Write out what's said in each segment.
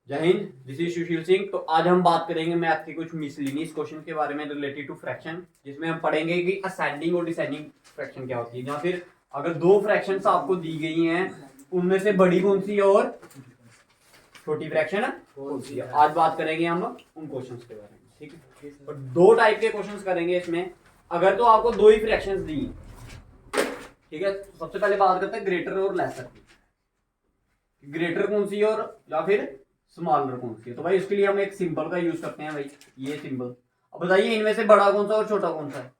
जय Hind, this is Sushil Singh. तो आज हम बात करेंगे मैथ के कुछ मिसलिनियस क्वेश्चन के बारे में रिलेटेड टू फ्रैक्शन, जिसमें हम पढ़ेंगे कि असेंडिंग और डिसेंडिंग फ्रैक्शन क्या होती है, या फिर अगर दो फ्रैक्शंस आपको दी गई हैं उनमें से बड़ी कौन सी है और छोटी फ्रैक्शन कौन सी है। आज बात करेंगे हम उन क्वेश्चंस के बारे में, ठीक है। और दो टाइप के क्वेश्चंस करेंगे इसमें। अगर तो आपको दो ही फ्रैक्शंस दी, ठीक है, तो सबसे पहले बात करते हैं ग्रेटर और लेसर की। ग्रेटर कौन सी है और या फिर स्मॉलर कौन सी है। तो भाई उसके लिए हम एक सिंबल का यूज करते हैं, भाई ये सिंबल। अब बताइए इनमें से बड़ा कौन सा और छोटा कौन सा है।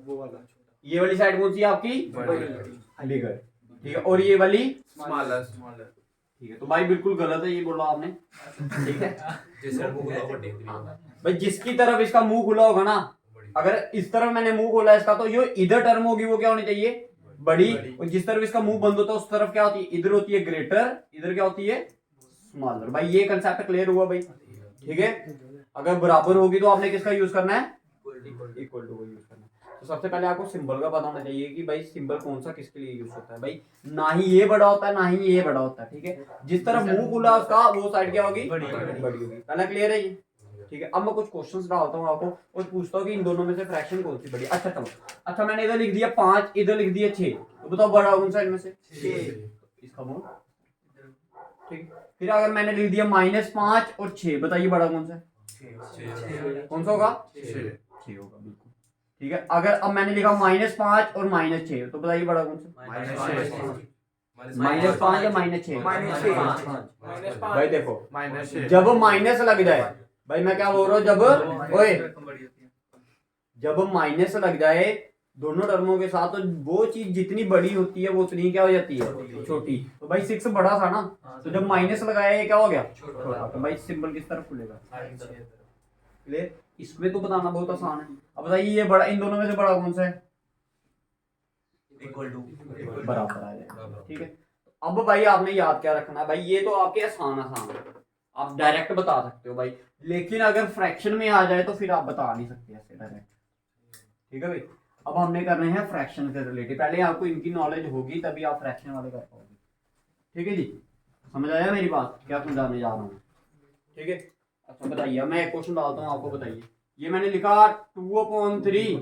वो वाला ये वाली साइड कौन सी है आपकी, बिगर, ठीक है, और ये वाली स्मॉलर ठीक है। तो भाई बिल्कुल गलत है ये बोला आपने, ठीक है। भाई जिसकी तरफ इसका मुंह खुला होगा ना, अगर इस तरफ मैंने मुंह खोला इसका, तो ये इधर टर्म होगी वो क्या होनी चाहिए, बड़ी। और जिस तरफ इसका मुंह बंद होता है उस तरफ क्या होती है, इधर होती है ग्रेटर, इधर क्या होती है स्मॉलर। भाई ये कंसेप्ट क्लियर हुआ भाई, ठीक है। अगर बराबर होगी तो आपने किसका यूज करना है, इक्वल टू को यूज करना है। तो सबसे पहले आपको सिंबल का पता होना चाहिए कि भाई सिंबल कौन सा किसके लिए यूज होता है। भाई ना ही ये बड़ा होता है ना ही ये बड़ा होता है, ठीक है। जिस तरफ मुंह खुला उसका वो साइड क्या होगी, बड़ी होगी। पहले क्लियर है ये, ठीक है। अब मैं कुछ क्वेश्चंस डालता हूँ आपको और पूछता हूँ कि इन दोनों में से फ्रैक्शन कौन सी बड़ी। अच्छा चलो, अच्छा मैंने इधर लिख दिया 5, इधर लिख दिया 6, तो बताओ बड़ा कौन सा इनमें से, 6। इसका मुंह, ठीक। फिर अगर मैंने लिख दिया -5 और 6, बताइए बड़ा कौन सा है, कौन सा होगा, 6 होगा, बिल्कुल, ठीक है। अगर अब मैंने लिखा -5 और -6, तो बताइए बड़ा कौन सा, -5 या -6। भाई देखो जब माइनस लग जाए, भाई मैं क्या बोल रहा हूँ, जब ओए जब माइनस लग जाए दोनों टर्मों के साथ, तो वो चीज जितनी बड़ी होती है वो उतनी क्या हो जाती है, छोटी। तो भाई 6 बड़ा था ना, तो जब माइनस लगाया ये क्या हो गया, छोटा। तो भाई सिंबल किस तरफ खुलेगा, क्लियर। इसमें तो बताना बहुत आसान है। अब बताइए ये बड़ा, इन दोनों में से बड़ा कौन सा है, इक्वल टू बराबर आ जाएगा, ठीक है। अब भाई आपने याद क्या रखना है, भाई ये तो आपके आसान है, आप डायरेक्ट बता सकते हो भाई। लेकिन अगर फ्रैक्शन में आ जाए तो फिर आप बता नहीं सकते ऐसे डायरेक्ट, ठीक है भाई। अब हमने करने हैं फ्रैक्शन से रिलेटेड। पहले आपको इनकी नॉलेज होगी तभी आप फ्रैक्शन वाले कर पाओगे, ठीक है जी। समझ आया मेरी बात, क्या समझाने जा रहा हूँ, ठीक है। अच्छा बताइए, मैं एक क्वेश्चन डालता हूँ आपको, बताइए। ये मैंने लिखा 2/3,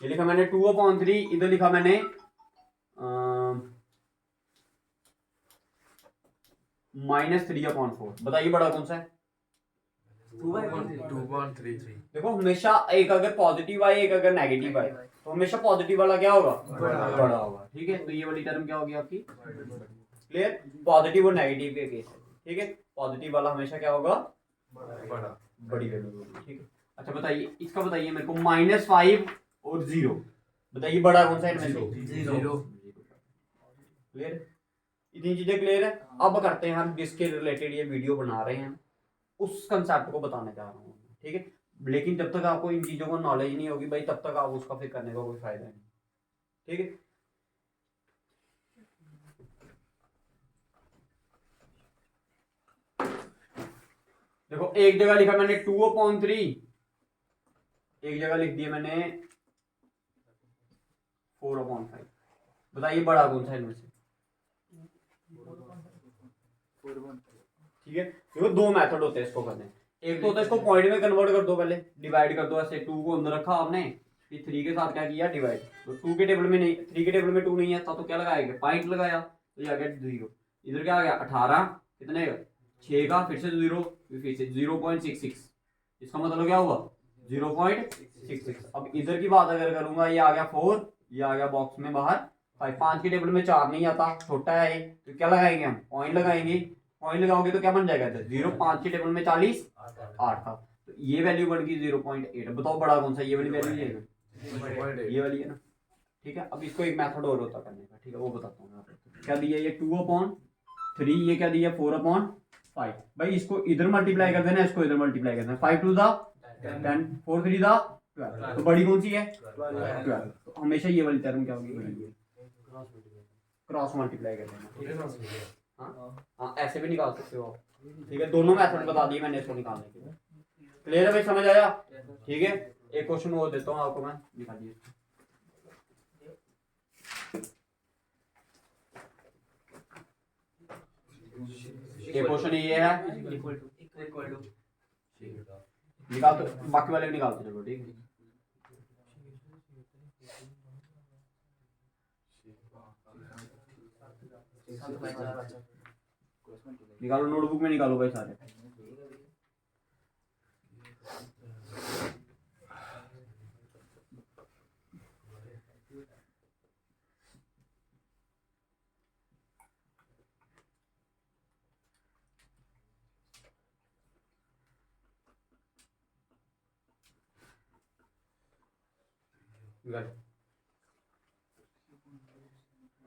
ये लिखा मैंने 2/3, इधर लिखा मैंने -3/4। बताइए बड़ा कौन सा है, 2/3। देखो हमेशा एक अगर पॉजिटिव आए एक अगर नेगेटिव आए, तो हमेशा पॉजिटिव वाला क्या होगा, बड़ा होगा, ठीक है। तो ये वाली टर्म क्या होगी आपकी, क्लियर। पॉजिटिव और नेगेटिव के केस है, ठीक है। पॉजिटिव वाला हमेशा क्या होगा, बड़ा बड़ी वैल्यू होगी, ठीक है। अच्छा बताइए इसका, बताइए मेरे को -5 और 0, बताइए बड़ा कौन सा है इनमें से, 0। क्लियर। इतनी चीजें क्लियर है। अब करते हैं हम जिसके रिलेटेड ये वीडियो बना रहे हैं उस कंसेप्ट को बताने जा रहा हूँ, ठीक है। लेकिन जब तक आपको इन चीजों को नॉलेज नहीं होगी भाई, तब तक आप उसका फिर करने का कोई फायदा नहीं, ठीक है। देखो एक जगह लिखा मैंने 2/3, एक जगह लिख दिया मैंने 4/5। बताइए बड़ा कौन सा है इनमें से, ठीक है। देखो दो मेथड होते हैं इसको करने। एक तो होता है इसको पॉइंट में कन्वर्ट कर दो, पहले डिवाइड कर दो, ऐसे 2 को अंदर रखा आपने, फिर 3 के साथ क्या किया, डिवाइड। तो 2 के टेबल में नहीं, 3 के टेबल में 2 नहीं आता तो क्या लगाएगा, पॉइंट लगाया, तो ये आ गया 0। इधर क्या आ गया 18, कितने का 6 का, फिर से 0, फिर से 0.66। इसका मतलब क्या हुआ 0.66। अब इधर की बात अगर करूंगा, ये आ गया 4, ये आ गया बॉक्स में बाहर 5। 5 के टेबल में 4 नहीं आता, छोटा है ये, तो क्या लगाएंगे हम, पॉइंट लगाएंगे। पॉइंट लगाओगे तो क्या बन जाएगा, 0 5 के टेबल में 40 8 था, तो ये वैल्यू बन गई 0.8। बताओ बड़ा कौन सा, ये वाली वैल्यू ये वाली है ना, ठीक है। अब इसको एक मेथड और होता करने का, ठीक है, वो बताता हूँ आपको। क्या दिया ये 2/3, ये क्या दिया 4/5। भाई इसको इधर मल्टीप्लाई कर देना, इसको इधर मल्टीप्लाई कर देना, 5 2 10, 4 3 12। तो बड़ी कौन सी है 12। तो हमेशा ये वाली टर्म क्या होगी, क्रॉस मल्टीप्लाई कर देना, ठीक है। हाँ ऐसे भी निकाल सकते हो आप, ठीक है। दोनों मेथड बता दिए मैंने इसको निकालने के, क्लियर है भाई, समझ आया, ठीक है। एक क्वेश्चन और देता हूँ आपको मैं, दिखाइए। ये क्वेश्चन ये है, इक्वल टू निकाल तो बाकी वाले भी निकालते चलो, ठीक है। निकालो नोटबुक में निकालो भाई सारे।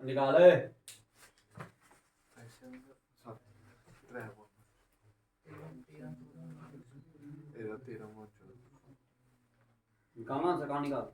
निकाल निकालना से कहाँ निकाल।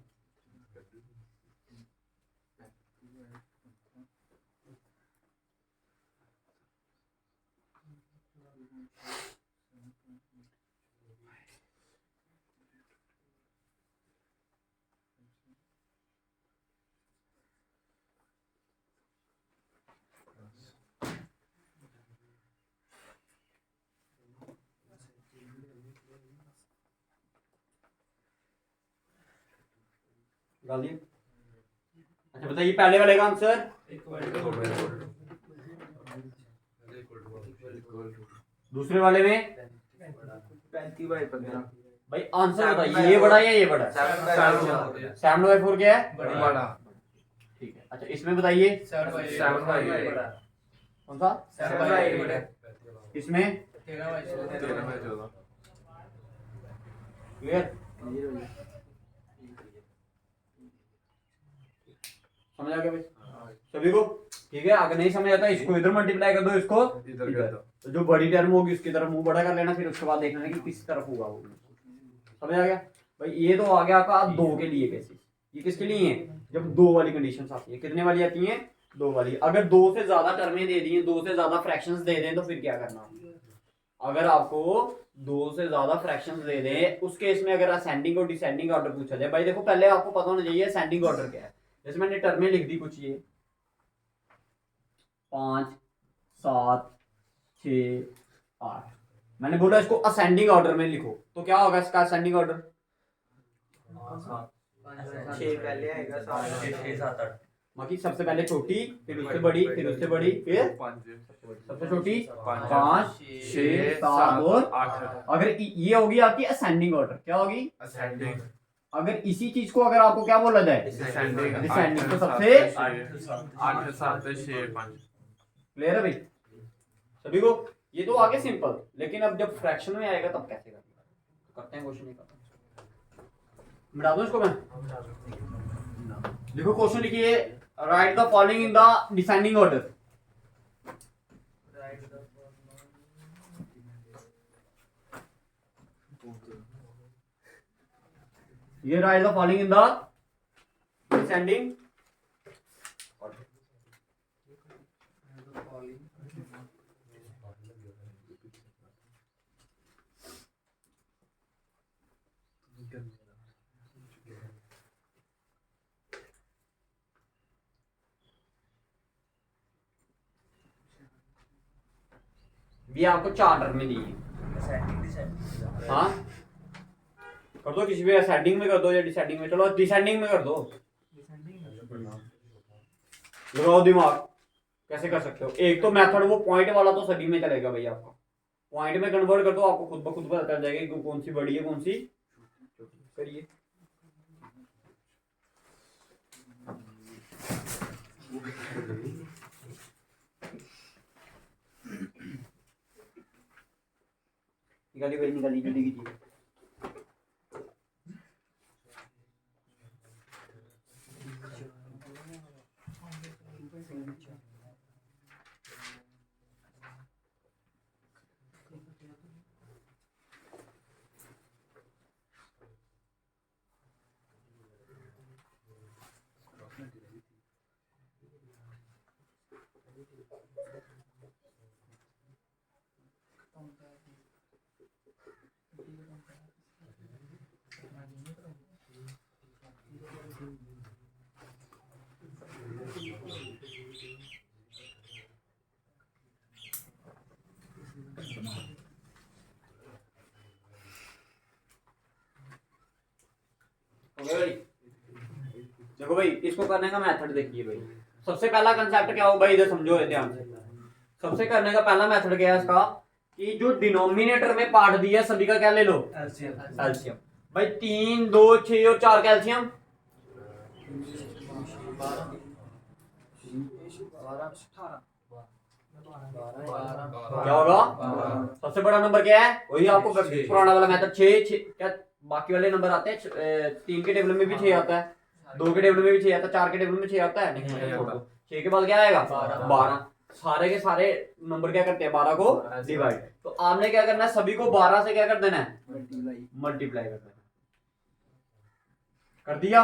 निकाल दिए। अच्छा बताइए पहले वाले का आंसर। दूसरे वाले में 35/15 भाई आंसर बताइए, ये बड़ा या ये बड़ा? 7/4 क्या है? बड़ा। ठीक है। अच्छा इसमें बताइए 7/8 कौन सा? 7/8 इसमें 13/14 क्लियर? समझ आ गया भाई सभी को? ठीक है। अगर नहीं समझ आता इसको इधर मल्टीप्लाई कर दो, इसको इधर कर दो। तो जो बड़ी टर्म होगी उसकी तरफ मुंह बड़ा कर लेना, फिर उसके बाद देखना है कि किस तरफ होगा वो। समझ आ गया भाई? ये तो आ गया आपका 2 के लिए केसेस। ये किसके लिए है? जब 2 वाली कंडीशंस आती है। कितने वाली आती हैं? 2 वाली। अगर 2 से ज्यादा टर्में दे दी हैं, 2 से ज्यादा फ्रैक्शंस दे दें तो फिर क्या करना? अगर आपको 2 से ज्यादा फ्रैक्शंस दे दें उस केस में अगर असेंडिंग और डिसेंडिंग ऑर्डर पूछा जाए, भाई देखो पहले आपको पता होना चाहिए असेंडिंग ऑर्डर क्या है। जैसे मैंने टर्में लिख दी कुछ, ये 5 7 6 8, मैंने बोला इसको असेंडिंग ऑर्डर में लिखो, तो क्या होगा इसका असेंडिंग ऑर्डर? 6 पहले आएगा 7 बाकी सबसे पहले छोटी, फिर उससे बड़ी, फिर उससे बड़ी, फिर सबसे छोटी 5 6 7 और 8। अगर ये होगी आपकी असेंडिंग ऑर्डर। क्या होगी? असेंडिंग। अगर इसी चीज को अगर आपको क्या बोला जाए? डिसेंडिंग। डिसेंडिंग। तो सबसे 8 7 6 5। क्लियर है भाई सभी को? ये तो आगे सिंपल, लेकिन अब जब फ्रैक्शन में आएगा तब कैसे करना? तो करते हैं क्वेश्चन। नहीं करते, मिटा दूं इसको मैं? देखो क्वेश्चन लिखिए, write the following in the descending order. ये write the following in the descending order. ये आपको 4 टर्में दी है। हाँ कर दो, किसी भी असेंडिंग में कर दो या डिसेंडिंग में। चलो डिसेंडिंग में कर दो। लगाओ दिमाग, कैसे कर सकते हो? एक तो मेथड वो पॉइंट वाला तो सभी में चलेगा भाई, आपका पॉइंट में कन्वर्ट कर दो, आपको खुद ब खुद पता चल जाएगा कि कौन सी बड़ी है कौन सी छोटी। करिए। निकालिए भाई, निकालिए जल्दी कीजिए। भाई देखो भाई, इसको करने का मेथड देखिए भाई। सबसे पहला कंसेप्ट क्या हो भाई, इधर समझो ध्यान से। सबसे करने का पहला मेथड क्या है इसका, कि जो डिनोमिनेटर में पार्ट दिया सभी का क्या ले लो, एलसीएम। भाई 3 2 6 और 4 का एलसीएम क्या होगा? सबसे बड़ा नंबर क्या है, वही आपको पुराना वाला मेथड 6 क्या, बाकी वाले नंबर आते हैं 3 के टेबल में भी 6 आता है, 2 के टेबल में भी 6 आता है, 4 के टेबल में 6 आता है, नहीं 6 के बाद क्या आएगा 12। सारे के सारे नंबर क्या करते हैं 12 को डिवाइड। तो आपने क्या करना है, सभी को 12 से क्या कर देना है, मल्टीप्लाई कर देना। कर दिया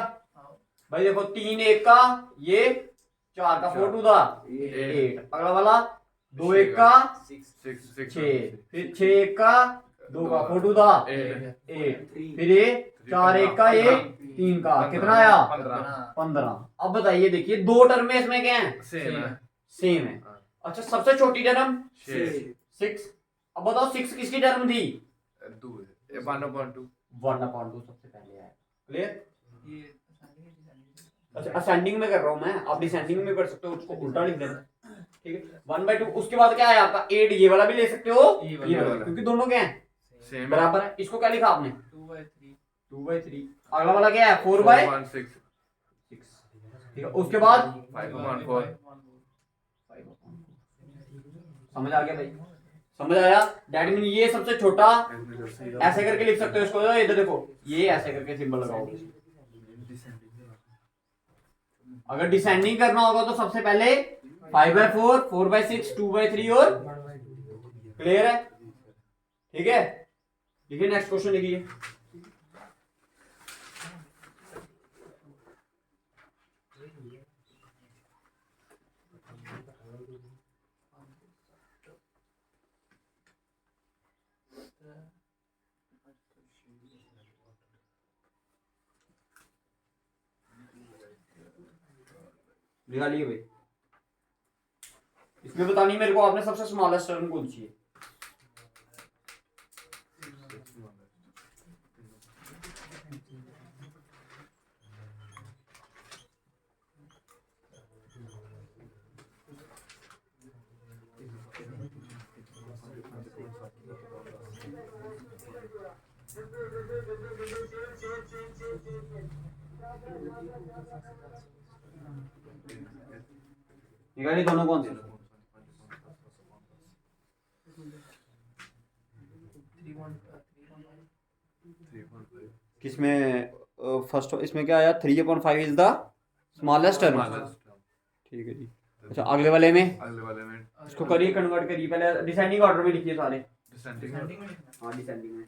भाई। देखो 3 1 का ये 4 का 4 टू दा 8, अगला वाला 2 1 का 6, फिर 6 1 का 2 का 4 टू दा 8, फिर ये 4 1 का ये 3 का कितना आया 15। अब बताइए, देखिए दो टर्म में इसमें क्या है, सेम है। अच्छा सबसे छोटी टर्म 6। अब बताओ 6 किसकी टर्म थी, 1/2 सबसे पहले आया। क्लियर? अच्छा असेंडिंग में कर रहा हूं मैं, आप डिसेंडिंग में कर सकते हो, उसको उल्टा लिख देना। ठीक है 1/2। उसके बाद क्या है आपका 8, ये वाला भी ले सकते हो ये वाला, क्योंकि दोनों क्या है बराबर है। इसको क्या लिखा आपने 2/3। अगला वाला क्या है 4/6। ठीक है उसके बाद 5/4। समझ आ गया भाई, समझ आया? दैट मीन ये सबसे छोटा ऐसे करके लिख सकते हो इसको। इधर देखो ये ऐसे करके सिंबल लगाओगे। अगर डिसेंडिंग करना होगा तो सबसे पहले 5/4, 4/6, 2/3 और क्लियर है? ठीक है लिखिए, नेक्स्ट क्वेश्चन लिखिए। निकालिए भाई। इसमें बतानी मेरे को आपने सबसे स्मॉलेस्ट टर्म कौन सी है। निकालिए दोनों कौन से। किसमें फर्स्ट इसमें क्या आया 3/5 इज द स्मॉलेस्ट टर्म। ठीक है जी। अच्छा अगले वाले में इसको करिए कन्वर्ट करिए, पहले डिसेंडिंग ऑर्डर में लिखिए सारे। हाँ डिसेंडिंग में।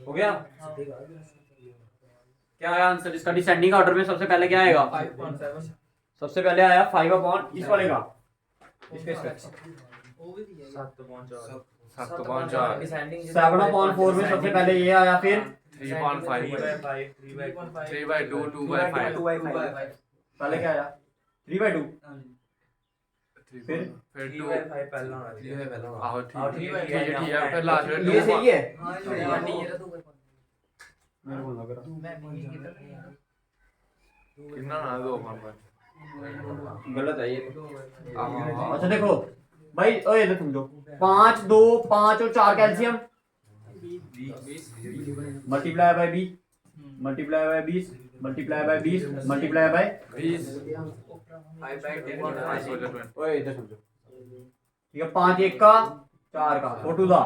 हो गया? क्या आया आंसर इसका डिसेंडिंग ऑर्डर में? सबसे पहले क्या आएगा 5.7। सबसे पहले आया 5 इस वाले का, इसके 7/4। 7/4 में सबसे पहले ये आया, फिर 3/5। 3/2, 2/5। पहले क्या आया 3/2। फिर फिर 3 2 बाय 5 पहला होना चाहिए आहो ठीक आहो, है ठीक है, ठीक है ठीक है फिर लास्ट में ये सही है मेरे को लग रहा कितना ना 2.5 गलत है ये आहो अच्छा देखो भाई ओए इधर समझो 5 2 5 और 4 calcium multiply by 20 multiply by 20 multiply by 20 multiply by 20 5 by 10 ओए इधर समझो ठीक है 5 1 का 4 का 4 टू दा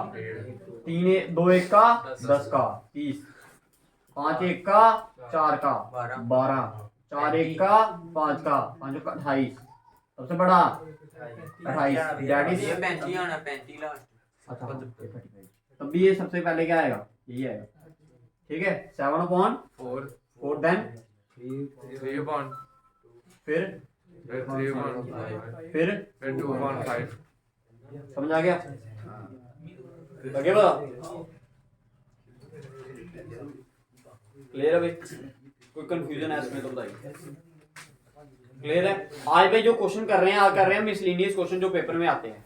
3 2 1 का 10 का 30 5 1 का 4 का 12 4 1 का 5 का 5 का 28 सबसे बड़ा 28 दैट इज ये 35 आना 35 लास्ट अच्छा तब भी ये सबसे पहले क्या आएगा यही आएगा ठीक है 7 अपॉन 4 4 देन 3 फिर 3.5 फिर 2.5 समझ आ गया लगे बता क्लियर है भाई कोई कंफ्यूजन है इसमें तो बताइए क्लियर है आज भाई जो क्वेश्चन कर रहे हैं मिसलिनियस क्वेश्चन जो पेपर में आते हैं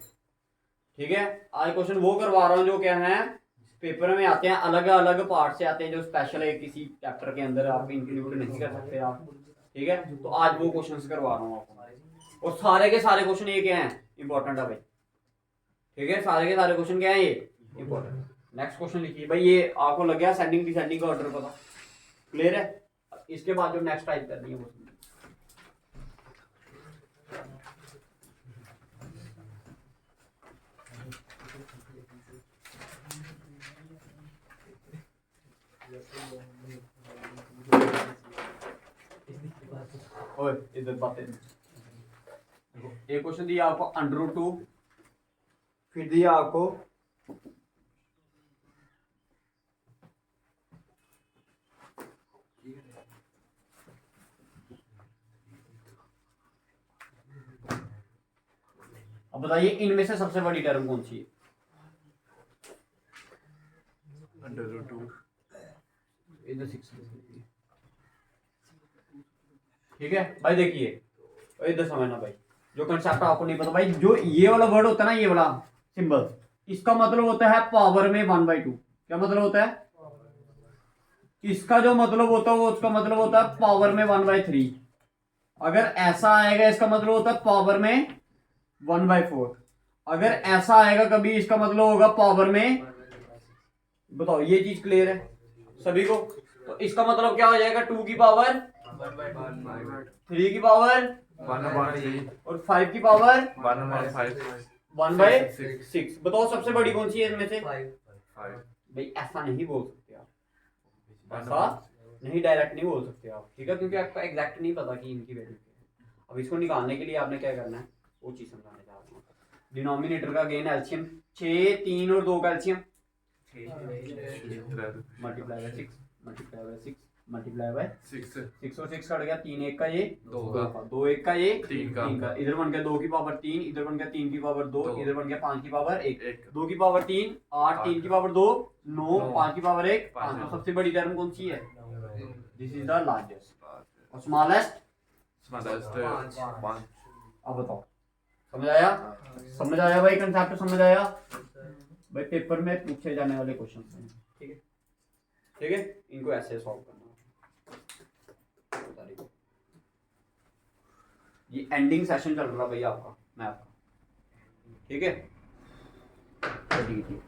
ठीक है आज क्वेश्चन वो करवा रहा हूँ जो क्या है पेपर में आते हैं अलग अलग पार्ट से आते हैं जो स्पेशल है किसी चैप्टर के अंदर आप इंक्लूड नहीं कर सकते आप ठीक है तो आज वो क्वेश्चंस करवा रहा हूँ आपको और सारे के सारे क्वेश्चन ये क्या हैं इंपॉर्टेंट है भाई ठीक है सारे के सारे क्वेश्चन क्या है ये इंपॉर्टेंट नेक्स्ट क्वेश्चन लिखिए भाई ये आपको लग गया सेंडिंग डिसेंडिंग का ऑर्डर पता क्लियर है इसके बाद जो नेक्स्ट टाइप करनी है वो ओए इधर बातें देखो एक क्वेश्चन दिया आपको √2 फिर दिया आपको अब बताइए इनमें से सबसे बड़ी टर्म कौन सी है √2 इधर 6 ठीक है भाई देखिए इधर समझना भाई जो कंसेप्ट आपको नहीं पता भाई जो ये वाला वर्ड होता है ना ये वाला सिंबल इसका मतलब होता है पावर में 1/2 क्या मतलब होता है इसका जो मतलब होता है वो उसका मतलब होता है पावर में 1/3 अगर ऐसा आएगा इसका मतलब होता है पावर में 1/4 अगर ऐसा आएगा कभी इसका मतलब होगा पावर में बताओ ये चीज क्लियर है सभी को तो इसका मतलब क्या हो जाएगा 2 की पावर 3 की पावर 1/3 और 5 की पावर 1/5 1/6 बताओ सबसे बड़ी कौन सी है इनमें से 5 भाई ऐसा नहीं बोल सकते आप ऐसा नहीं डायरेक्ट नहीं बोल सकते आप ठीक है क्योंकि आपको एग्जैक्ट नहीं पता कि इनकी वैल्यू क्या है अब इसको निकालने के लिए आपने क्या करना है वो चीज समझाने जा रहा हूँ डिनोमिनेटर का गेन एलसीएम 6 3 और 2 calcium multiply bye 6 multiply by 6 multiply by 6 और 6 कट गया 3 1 का ये 2 1 का ये 3 का इधर बन गया 2 की पावर 3 इधर बन गया 3 की पावर 2 दो। इधर बन गया 5 की पावर 1 1 2 की पावर 3 8 3 की पावर 2 9 5 की पावर 1 पाँच। 5 सबसे बड़ी टर्म कौन सी है दिस इज द लार्जेस्ट और स्मॉलेस्ट स्मॉलेस्ट 5 अब बताओ समझ आया भाई कंसेप्ट समझ आया भाई पेपर में पूछे जाने वाले क्वेश्चन हैं ठीक है इनको ऐसे सॉल्व करना ये एंडिंग सेशन चल रहा भैया आपका मैथ का ठीक है ठीक है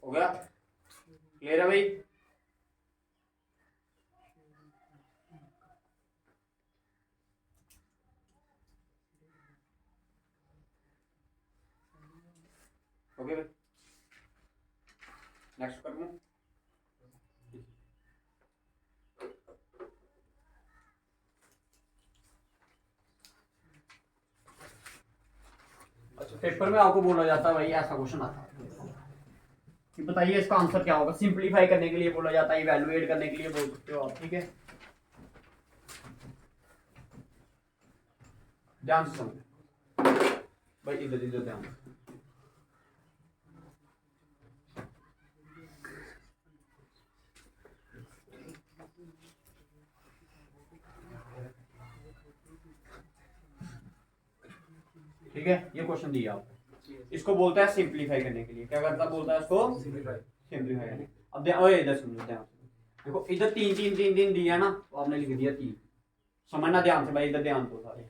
हो गया क्लियर है भाई ओके भाई नेक्स्ट कर लूं पेपर में आपको बोला जाता है भाई ऐसा क्वेश्चन आता है कि बताइए इसका आंसर क्या होगा। सिंपलीफाई करने के लिए बोला जाता है, इवैल्यूएट करने के लिए बोल सकते हो आप, ठीक है। ध्यान से समझो भाई, इधर इधर ध्यान। ठीक है, ये क्वेश्चन दिया आपको, इसको बोलता है सिंपलीफाई करने के लिए। क्या करता बोलता है इसको? सिंपलीफाई करने। अब ओए इधर सुनो ध्यान से, देखो इधर तीन तीन तीन तीन दिया ना, तो आपने लिख दिया 3। समझना ध्यान से भाई, इधर ध्यान दो सारे।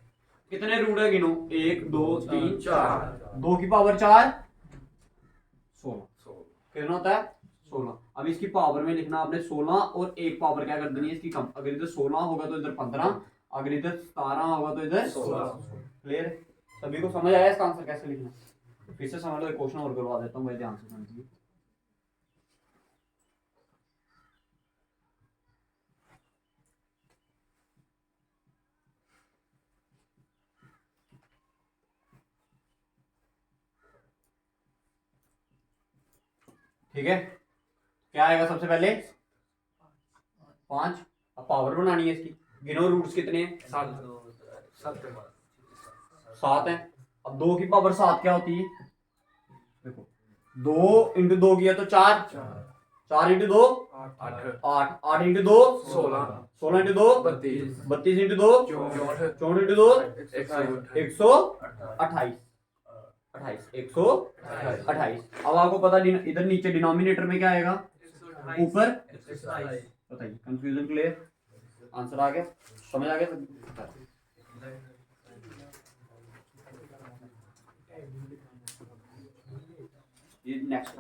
कितने रूट है गिनो? 1 2 3 4, 2 की पावर 4 16। कितना होता है? 16। अब इसकी पावर में लिखना आपने 16 और एक पावर क्या कर देनी है इसकी कम। अगर इधर 16 होगा तो इधर 15, अगर इधर 17 होगा तो इधर 16। क्लियर? सभी को समझ आया इसका आंसर कैसे लिखना? फिर से समझ लो, एक क्वेश्चन और करवा देता हूँ भाई, ध्यान से समझिए। ठीक है, क्या आएगा सबसे पहले? 5। अब पावर बनानी है इसकी, गिनो रूट्स कितने हैं? 7 है। अब 2 की पावर 7 क्या होती है? देखो 2 इंटू 2 किया तो 4, 4 into 2 8, 8 into 2 16, 16 into 2 32, 32 into 2 64 into 2 128, 128। अब आपको पता इधर नीचे डिनोमिनेटर में क्या आएगा, ऊपर। बताइए, कंफ्यूजन क्लियर? आंसर आ गया, समझ आ गया? ये नेक्स्ट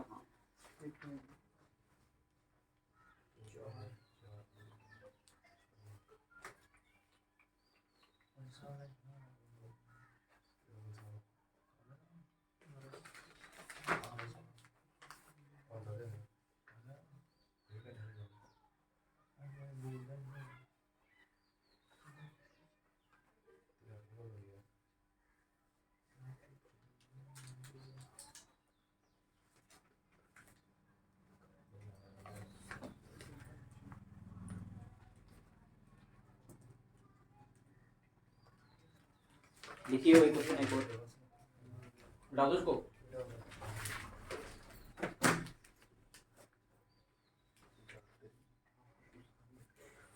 लिखिए वही क्वेश्चन एक और डाल दो उसको।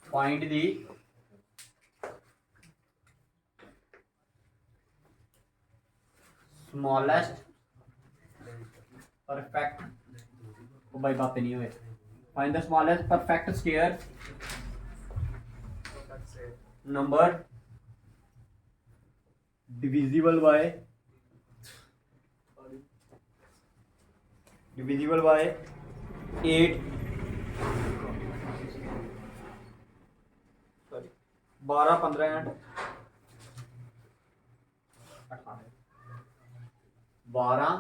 फाइंड दी स्मॉलेस्ट परफेक्ट, ओ भाई बातें नहीं हुए। Find the smallest perfect square number divisible by 8, 12 15 8 18, 12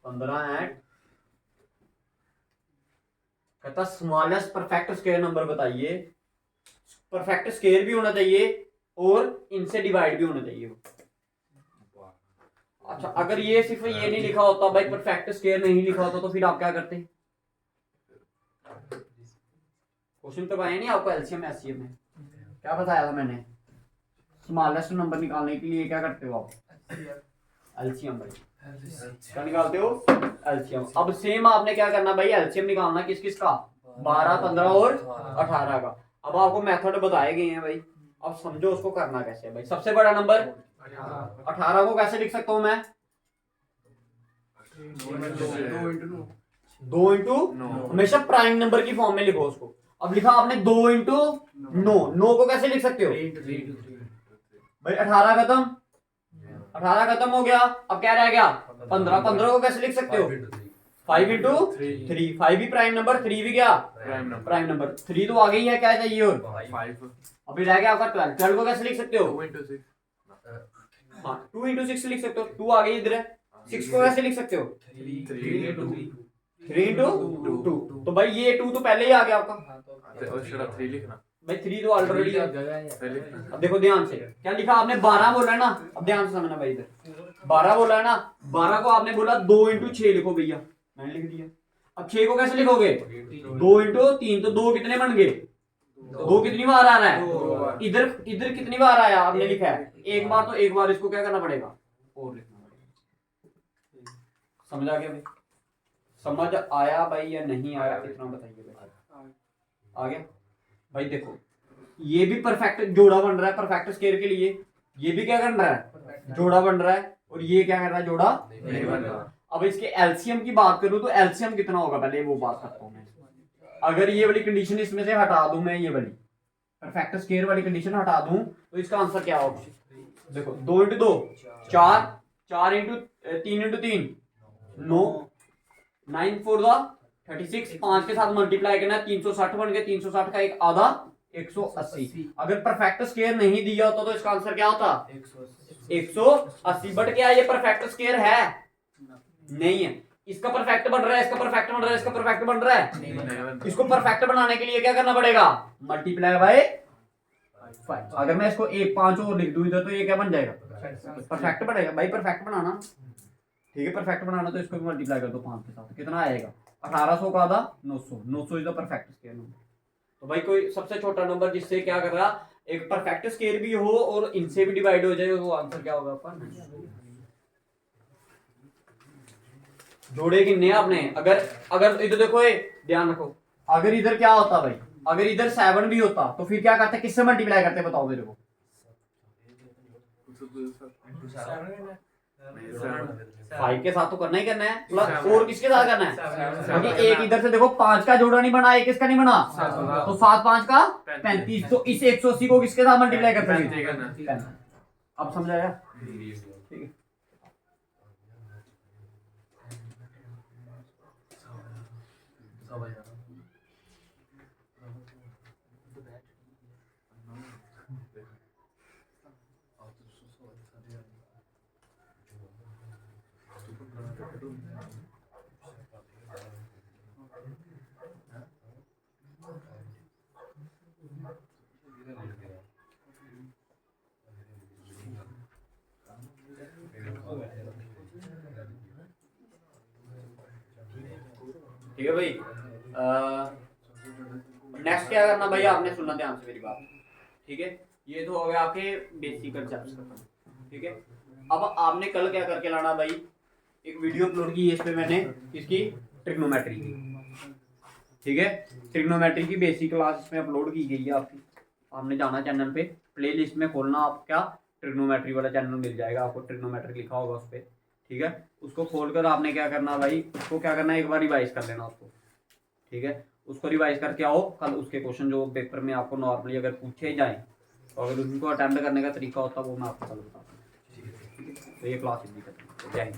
15 8। कहता स्मॉलेस्ट परफेक्ट स्क्वायर नंबर बताइए। परफेक्ट स्क्वायर भी होना चाहिए और इनसे डिवाइड भी होना चाहिए। अच्छा, अगर ये सिर्फ ये नहीं लिखा होता भाई, परफेक्ट स्क्वायर नहीं लिखा होता, तो फिर आप क्या करते? क्वेश्चन तो आया नहीं आपको एलसीएम एचसीएम में, क्या बताया था मैंने? स्मॉलेस्ट नंबर निकालने के लिए क्या करते हो आप? एलसीएम भाई, क्या निकालते हो? एलसीएम। अब सेम आपने क्या करना भाई, एलसीएम निकालना किस किस का? 12 15 और 18 का। अब आपको मेथड बताए गए हैं भाई, अब समझो उसको करना कैसे है भाई। सबसे बड़ा नंबर 18 को कैसे लिख सकता हूं मैं? 2 इंटू हमेशा प्राइम नंबर की फॉर्म में लिखो उसको। अब लिखा आपने 2 इंटू 9 को कैसे लिख सकते हो भाई? 18 खत्म, 18 खत्म हो गया। अब क्या रह गया? 15, 15 को कैसे लिख सकते हो? 5 इंटू 3, 5 भी प्राइम नंबर, 3 भी क्या प्राइम नंबर। 3 तो आ गई है, क्या चाहिए और 5। अभी रह गया आपका 12। 12 को कैसे लिख सकते हो? 2 into 6। हाँ 2 इंटू 6 लिख सकते हो। 2 आ गई इधर है। 6 को कैसे लिख सकते हो? 3 इंटू 2। तो भाई ये 2 तो पहले ही आ गया आपका और शेरा 3 लिखना भाई, 3 तो ऑलरेडी है। पहले लिखना। अब देखो ध्यान से, क्या लिखा आपने? 12 बोला है ना। अब ध्यान से समझना भाई, इधर 12 बोला है ना, 12 को आपने बोला 2 इंटू 6 लिखो भैया, मैंने लिख दिया। अब 6 को कैसे लिखोगे, 2 इंटू 3, तो 2 कितने बन गए, 2 कितनी बार आ रहा है, इधर इधर कितनी बार आया आपने लिखा है एक बार, तो एक बार इसको क्या करना पड़ेगा और लिखना पड़ेगा। समझ आ गया भाई, समझ आया भाई या नहीं आया, इतना बताइए भाई। आ गया भाई। देखो ये भी परफेक्ट जोड़ा बन रहा है परफेक्ट स्क्वायर के लिए, ये भी क्या कर रहा है जोड़ा बन रहा है, और ये क्या कर रहा है जोड़ा नहीं बन रहा। अब इसके एलसीएम की बात करूं तो एलसीएम कितना होगा, पहले वो बात करता हूं मैं। अगर ये वाली कंडीशन इसमें से हटा दूं मैं, ये वाली परफेक्ट स्क्वायर वाली कंडीशन हटा दूं, तो इसका आंसर क्या होगा, देखो 2 इंटू 2 4, 4 इंटू 3 इंटू 3 9, 9 4 दा 36, 5 के साथ मल्टीप्लाई करना है, 360 बन गए, 360 का एक आधा 180। अगर परफेक्ट स्क्वायर नहीं दिया होता तो इसका आंसर क्या होता 180। बट क्या ये परफेक्ट स्क्वायर है, नहीं है। इसका परफेक्ट बन रहा है, इसका परफेक्ट बन रहा है, इसका परफेक्ट बन रहा है। इसको परफेक्ट बनाने के लिए क्या करना पड़ेगा, मल्टीप्लाई बाय 5। अगर मैं इसको 1 5 और लिख दूं इधर, तो ये क्या बन जाएगा परफेक्ट बनेगा भाई। परफेक्ट बनाना ठीक है, परफेक्ट बनाना तो इसको मल्टीप्लाई कर दो 5 के साथ, कितना आएगा 1800 का आधा 900, 900 is the perfect square number. तो भाई कोई सबसे छोटा नंबर जिससे क्या कर रहा एक परफेक्ट स्क्वायर भी हो और इनसे भी डिवाइड हो जाए, वो आंसर क्या होगा आपका, जोड़े कितने आपने। अगर इधर देखो, ये ध्यान रखो, अगर इधर क्या होता भाई, अगर इधर 7 भी होता तो फिर क्या करते, किससे मल्टीप्लाई करते बताओ मेरे को, 5 के साथ तो करना ही करना है, प्लस 4 किसके साथ करना है, क्योंकि एक इधर से देखो 5 का जोड़ा नहीं बना, एक किसका नहीं बना, तो 7 5 का 35, तो इस 180 को किसके साथ मल्टीप्लाई करते हैं, अब समझ आया। ठीक है, ठीक है भाई। नेक्स्ट क्या करना भाई, आपने सुनना ध्यान से मेरी बात। ठीक है, ये तो हो गया आपके बेसिक कंसेप्ट्स खत्म। ठीक है, अब आपने कल क्या करके लाना भाई, एक वीडियो अपलोड की है इस पे मैंने, इसकी ट्रिग्नोमेट्री की। ठीक है, ट्रिग्नोमेट्री की बेसिक क्लास इसमें अपलोड की गई है आपकी। आपने जाना चैनल पे, प्ले लिस्ट में खोलना, आप क्या ट्रिग्नोमेट्री वाला चैनल मिल जाएगा आपको, ट्रिग्नोमेट्री लिखा होगा उस पर। ठीक है, उसको खोलकर आपने क्या करना भाई, उसको क्या करना है, एक बार रिवाइज कर लेना उसको। ठीक है, उसको रिवाइज करके आओ, कल उसके क्वेश्चन जो पेपर में आपको नॉर्मली अगर पूछे जाएं, तो अगर उनको अटेम्प्ट करने का तरीका होता है वो मैं आपको कल बताता हूँ। ठीक है, तो ये क्लास इतनी खत्म। जय हिंद।